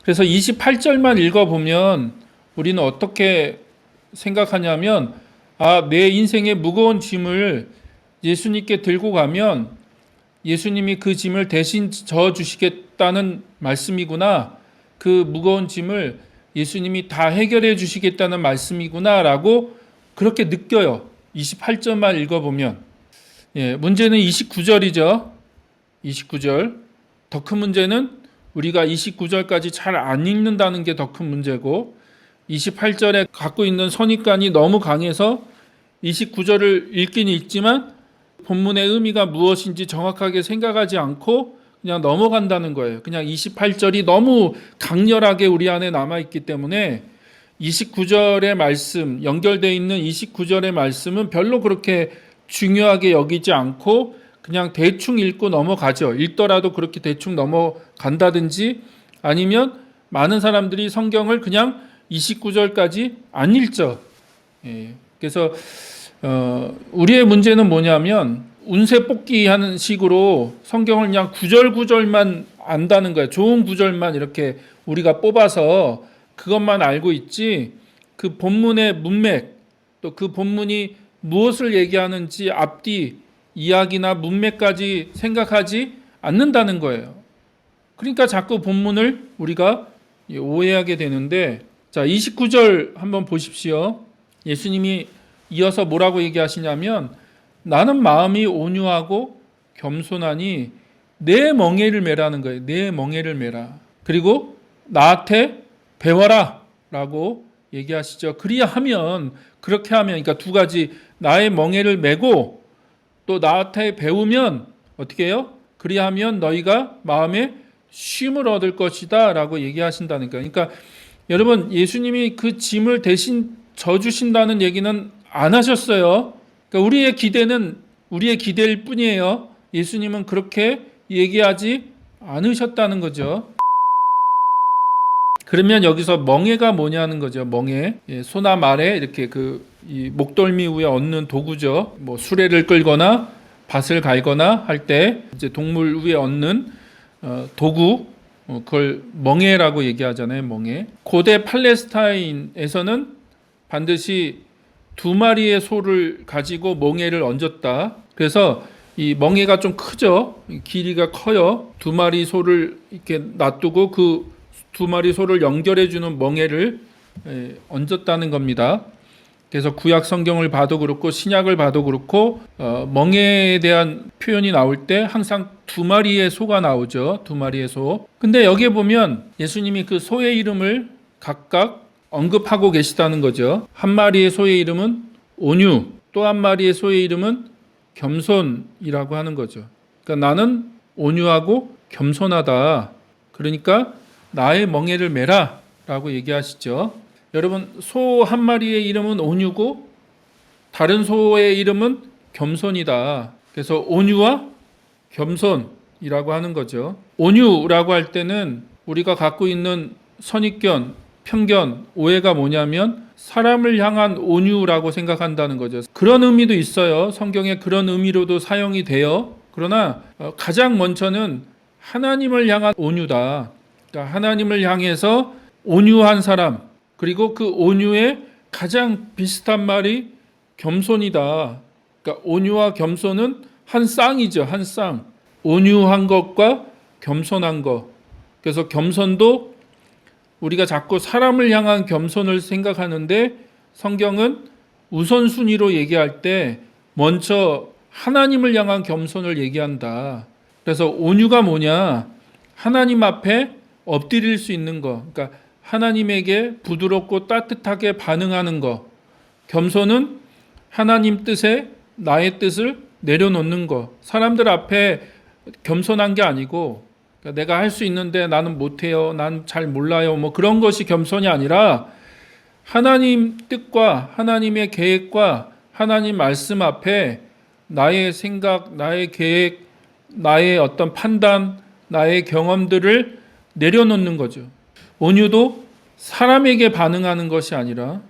그래서 28절만 읽어보면 우리는 어떻게 생각하냐면, 내 인생의 무거운 짐을 예수님께 들고 가면 예수님이 그 짐을 대신 져주시겠다는 말씀이구나. 그 무거운 짐을 예수님이 다 해결해 주시겠다는 말씀이구나 라고 그렇게 느껴요. 28절만 읽어보면. 문제는 29절이죠. 29절. 더 큰 문제는 우리가 29절까지 잘 안 읽는다는 게 더 큰 문제고, 28절에 갖고 있는 선입관이 너무 강해서 29절을 읽긴 읽지만 본문의 의미가 무엇인지 정확하게 생각하지 않고 그냥 넘어간다는 거예요. 그냥 28절이 너무 강렬하게 우리 안에 남아있기 때문에 29절의 말씀, 연결되어 있는 29절의 말씀은 별로 그렇게 중요하게 여기지 않고 그냥 대충 읽고 넘어가죠. 읽더라도 그렇게 대충 넘어간다든지, 아니면 많은 사람들이 성경을 그냥 29절까지 안 읽죠. 그래서 우리의 문제는 뭐냐면 운세 뽑기 하는 식으로 성경을 그냥 구절구절만 안다는 거예요. 좋은 구절만 이렇게 우리가 뽑아서 그것만 알고 있지, 그 본문의 문맥, 또 그 본문이 무엇을 얘기하는지 앞뒤 이야기나 문맥까지 생각하지 않는다는 거예요. 그러니까 자꾸 본문을 우리가 오해하게 되는데, 자, 29절 한번 보십시오. 예수님이 이어서 뭐라고 얘기하시냐면, 나는 마음이 온유하고 겸손하니 내 멍에를 매라는 거예요. 내 멍에를 매라. 그리고 나한테 배워라 라고 얘기하시죠. 그리하면, 그렇게 하면, 그러니까 두 가지, 나의 멍에를 메고 또 나한테 배우면 어떻게 해요? 그리하면 너희가 마음에 쉼을 얻을 것이다 라고 얘기하신다는 거예요. 그러니까 여러분, 예수님이 그 짐을 대신 져주신다는 얘기는 안 하셨어요. 그러니까 우리의 기대는 우리의 기대일 뿐이에요. 예수님은 그렇게 얘기하지 않으셨다는 거죠. 그러면 여기서 멍에가 뭐냐는 거죠. 멍에, 소나 말에 이렇게 이 목덜미 위에 얹는 도구죠. 뭐 수레를 끌거나 밭을 갈거나 할 때 이제 동물 위에 얹는 도구, 그걸 멍에라고 얘기하잖아요. 멍에. 고대 팔레스타인에서는 반드시 두 마리의 소를 가지고 멍에를 얹었다. 그래서 이 멍에가 좀 크죠. 길이가 커요. 두 마리 소를 이렇게 놔두고 그 두 마리 소를 연결해주는 멍에를 얹었다는 겁니다. 그래서 구약 성경을 봐도 그렇고 신약을 봐도 그렇고 멍에에 대한 표현이 나올 때 항상 두 마리의 소가 나오죠. 두 마리의 소. 근데 여기에 보면 예수님이 그 소의 이름을 각각 언급하고 계시다는 거죠. 한 마리의 소의 이름은 온유, 또 한 마리의 소의 이름은 겸손이라고 하는 거죠. 그러니까 나는 온유하고 겸손하다. 그러니까 나의 멍에를 메라 라고 얘기하시죠. 여러분, 소 한 마리의 이름은 온유고 다른 소의 이름은 겸손이다. 그래서 온유와 겸손이라고 하는 거죠. 온유라고 할 때는 우리가 갖고 있는 선입견, 편견, 오해가 뭐냐면 사람을 향한 온유라고 생각한다는 거죠. 그런 의미도 있어요. 성경에 그런 의미로도 사용이 돼요. 그러나 가장 먼저는 하나님을 향한 온유다. 그러니까 하나님을 향해서 온유한 사람, 그리고 그 온유의 가장 비슷한 말이 겸손이다. 그러니까 온유와 겸손은 한 쌍이죠. 한 쌍. 온유한 것과 겸손한 것. 그래서 겸손도 우리가 자꾸 사람을 향한 겸손을 생각하는데 성경은 우선순위로 얘기할 때 먼저 하나님을 향한 겸손을 얘기한다. 그래서 온유가 뭐냐? 하나님 앞에 엎드릴 수 있는 거. 그러니까 하나님에게 부드럽고 따뜻하게 반응하는 거. 겸손은 하나님 뜻에 나의 뜻을 내려놓는 거. 사람들 앞에 겸손한 게 아니고, 그러니까 내가 할 수 있는데 나는 못해요, 난 잘 몰라요, 뭐 그런 것이 겸손이 아니라 하나님 뜻과 하나님의 계획과 하나님 말씀 앞에 나의 생각, 나의 계획, 나의 어떤 판단, 나의 경험들을 내려놓는 거죠. 온유도 사람에게 반응하는 것이 아니라,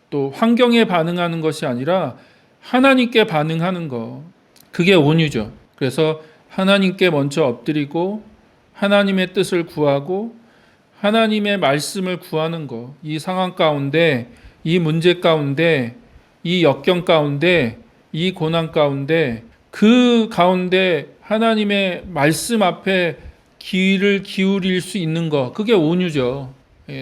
또 환경에 반응하는 것이 아니라 하나님께 반응하는 거. 그게 온유죠. 그래서 하나님께 먼저 엎드리고 하나님의 뜻을 구하고 하나님의 말씀을 구하는 거. 이 상황 가운데, 이 문제 가운데, 이 역경 가운데, 이 고난 가운데, 그 가운데 하나님의 말씀 앞에 귀를 기울일 수 있는 거. 그게 온유죠.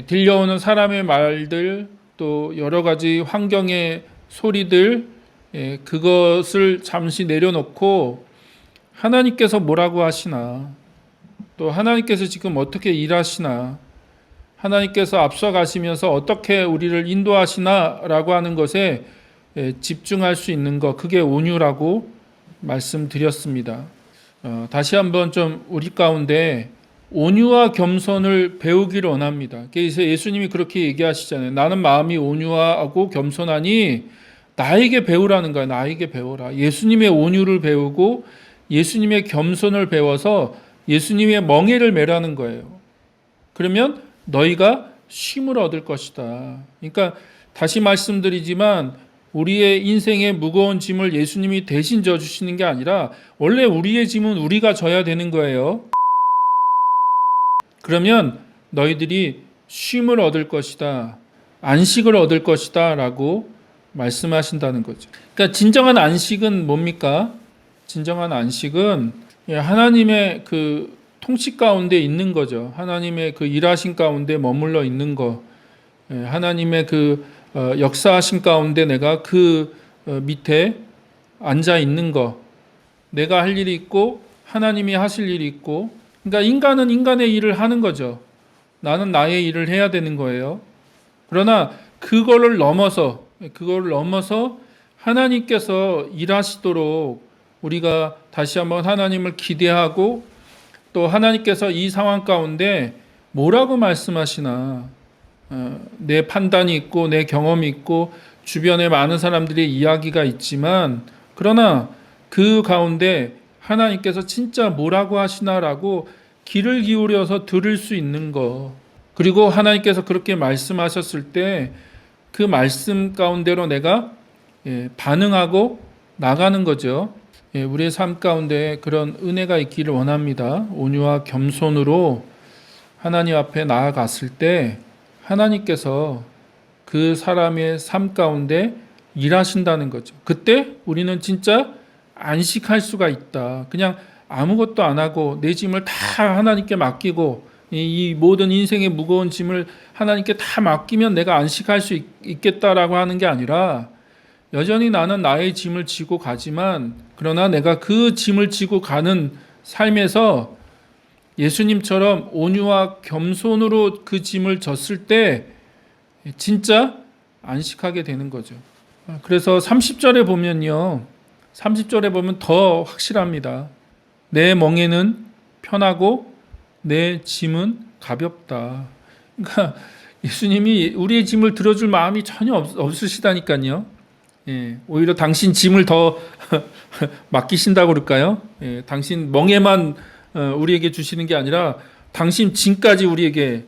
들려오는 사람의 말들, 또 여러 가지 환경의 소리들, 그것을 잠시 내려놓고 하나님께서 뭐라고 하시나, 또 하나님께서 지금 어떻게 일하시나, 하나님께서 앞서가시면서 어떻게 우리를 인도하시나라고 하는 것에 집중할 수 있는 것, 그게 온유라고 말씀드렸습니다. 다시 한번 좀 우리 가운데 온유와 겸손을 배우기를 원합니다. 그래서 예수님이 그렇게 얘기하시잖아요. 나는 마음이 온유하고 겸손하니 나에게 배우라는 거야. 나에게 배워라. 예수님의 온유를 배우고 예수님의 겸손을 배워서 예수님의 멍에를 매라는 거예요. 그러면 너희가 쉼을 얻을 것이다. 그러니까 다시 말씀드리지만 우리의 인생의 무거운 짐을 예수님이 대신 져주시는 게 아니라 원래 우리의 짐은 우리가 져야 되는 거예요. 그러면 너희들이 쉼을 얻을 것이다. 안식을 얻을 것이다. 라고 말씀하신다는 거죠. 그러니까 진정한 안식은 뭡니까? 진정한 안식은 하나님의 그 통치 가운데 있는 거죠. 하나님의 그 일하신 가운데 머물러 있는 거. 하나님의 그 역사하신 가운데 내가 그 밑에 앉아 있는 거. 내가 할 일이 있고 하나님이 하실 일이 있고. 그러니까 인간은 인간의 일을 하는 거죠. 나는 나의 일을 해야 되는 거예요. 그러나 그거를 넘어서 하나님께서 일하시도록 우리가 다시 한번 하나님을 기대하고 또 하나님께서 이 상황 가운데 뭐라고 말씀하시나, 내 판단이 있고 내 경험이 있고 주변에 많은 사람들의 이야기가 있지만 그러나 그 가운데 하나님께서 진짜 뭐라고 하시나라고 귀를 기울여서 들을 수 있는 거, 그리고 하나님께서 그렇게 말씀하셨을 때 그 말씀 가운데로 내가 반응하고 나가는 거죠. 우리의 삶 가운데 그런 은혜가 있기를 원합니다. 온유와 겸손으로 하나님 앞에 나아갔을 때 하나님께서 그 사람의 삶 가운데 일하신다는 거죠. 그때 우리는 진짜 안식할 수가 있다. 그냥 아무것도 안 하고 내 짐을 다 하나님께 맡기고 이 모든 인생의 무거운 짐을 하나님께 다 맡기면 내가 안식할 수 있겠다라고 하는 게 아니라 여전히 나는 나의 짐을 지고 가지만 그러나 내가 그 짐을 지고 가는 삶에서 예수님처럼 온유와 겸손으로 그 짐을 졌을 때 진짜 안식하게 되는 거죠. 그래서 30절에 보면요. 30절에 보면 더 확실합니다. 내 멍에는 편하고 내 짐은 가볍다. 그러니까 예수님이 우리의 짐을 들어줄 마음이 전혀 없으시다니까요. 오히려 당신 짐을 더 맡기신다고 그럴까요? 당신 멍에만 우리에게 주시는 게 아니라 당신 짐까지 우리에게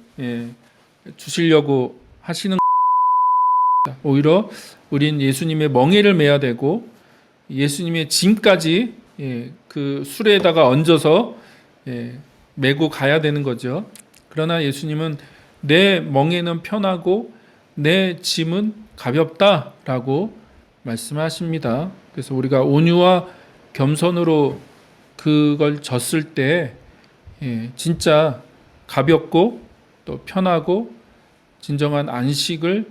주시려고 하시는 오히려 우린 예수님의 멍에를 메야 되고 예수님의 짐까지 그 수레에다가 얹어서 메고 가야 되는 거죠. 그러나 예수님은 내 멍에는 편하고 내 짐은 가볍다라고 말씀하십니다. 그래서 우리가 온유와 겸손으로 그걸 졌을 때 진짜 가볍고 또 편하고 진정한 안식을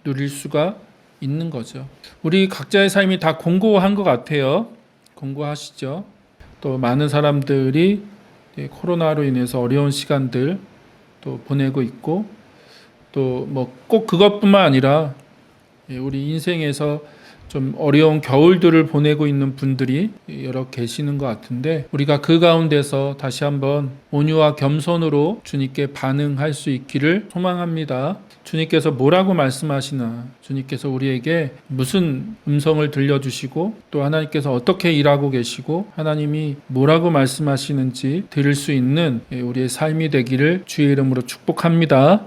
누릴 수가 있는 거죠. 우리 각자의 삶이 다 공고한 것 같아요. 공고하시죠. 또 많은 사람들이 코로나로 인해서 어려운 시간들 또 보내고 있고 또 뭐 꼭 그것뿐만 아니라 우리 인생에서 좀 어려운 겨울들을 보내고 있는 분들이 여러 계시는 것 같은데 우리가 그 가운데서 다시 한번 온유와 겸손으로 주님께 반응할 수 있기를 소망합니다. 주님께서 뭐라고 말씀하시나, 주님께서 우리에게 무슨 음성을 들려주시고 또 하나님께서 어떻게 일하고 계시고 하나님이 뭐라고 말씀하시는지 들을 수 있는 우리의 삶이 되기를 주의 이름으로 축복합니다.